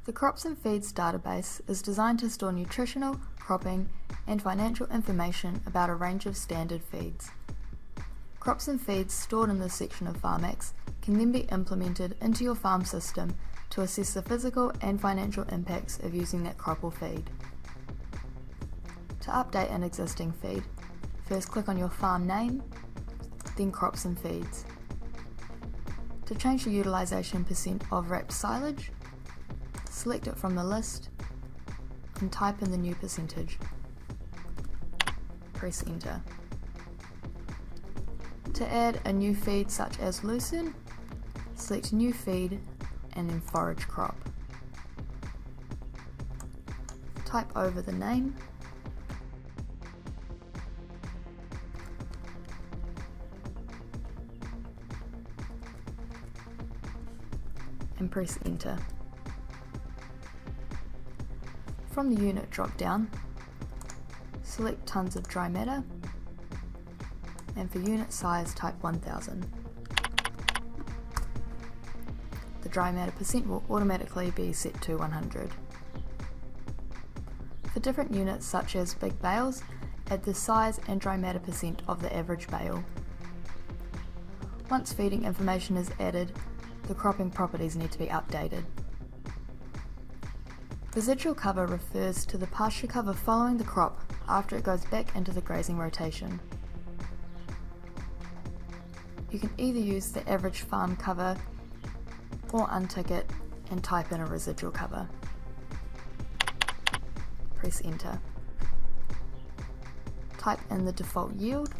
The Crops and Feeds database is designed to store nutritional, cropping, and financial information about a range of standard feeds. Crops and feeds stored in this section of Farmax can then be implemented into your farm system to assess the physical and financial impacts of using that crop or feed. To update an existing feed, first click on your farm name, then Crops and Feeds. To change the utilisation percent of wrapped silage, select it from the list and type in the new percentage. Press enter. To add a new feed such as lucerne, select new feed and then forage crop. Type over the name and press enter. From the unit drop down, select tons of dry matter and for unit size type 1000. The dry matter percent will automatically be set to 100. For different units such as big bales, add the size and dry matter percent of the average bale. Once feeding information is added, the cropping properties need to be updated. Residual cover refers to the pasture cover following the crop after it goes back into the grazing rotation. You can either use the average farm cover or untick it and type in a residual cover. Press enter. Type in the default yield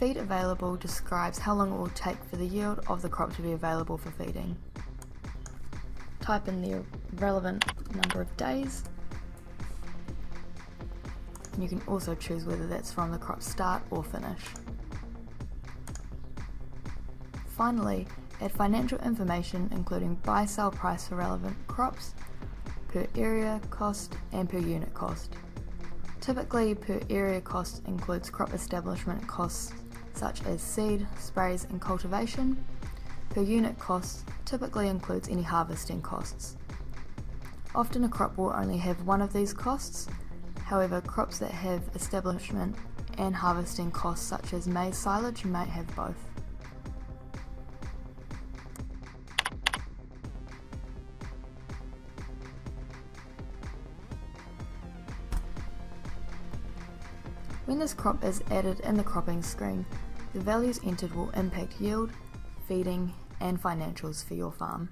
Feed available describes how long it will take for the yield of the crop to be available for feeding. Type in the relevant number of days, and you can also choose whether that's from the crop start or finish. Finally, add financial information including buy-sell price for relevant crops, per area cost and per unit cost. Typically, per area cost includes crop establishment costs such as seed, sprays and cultivation. Per unit cost typically includes any harvesting costs. Often a crop will only have one of these costs, however crops that have establishment and harvesting costs such as maize silage may have both. When this crop is added in the cropping screen, the values entered will impact yield, feeding and financials for your farm.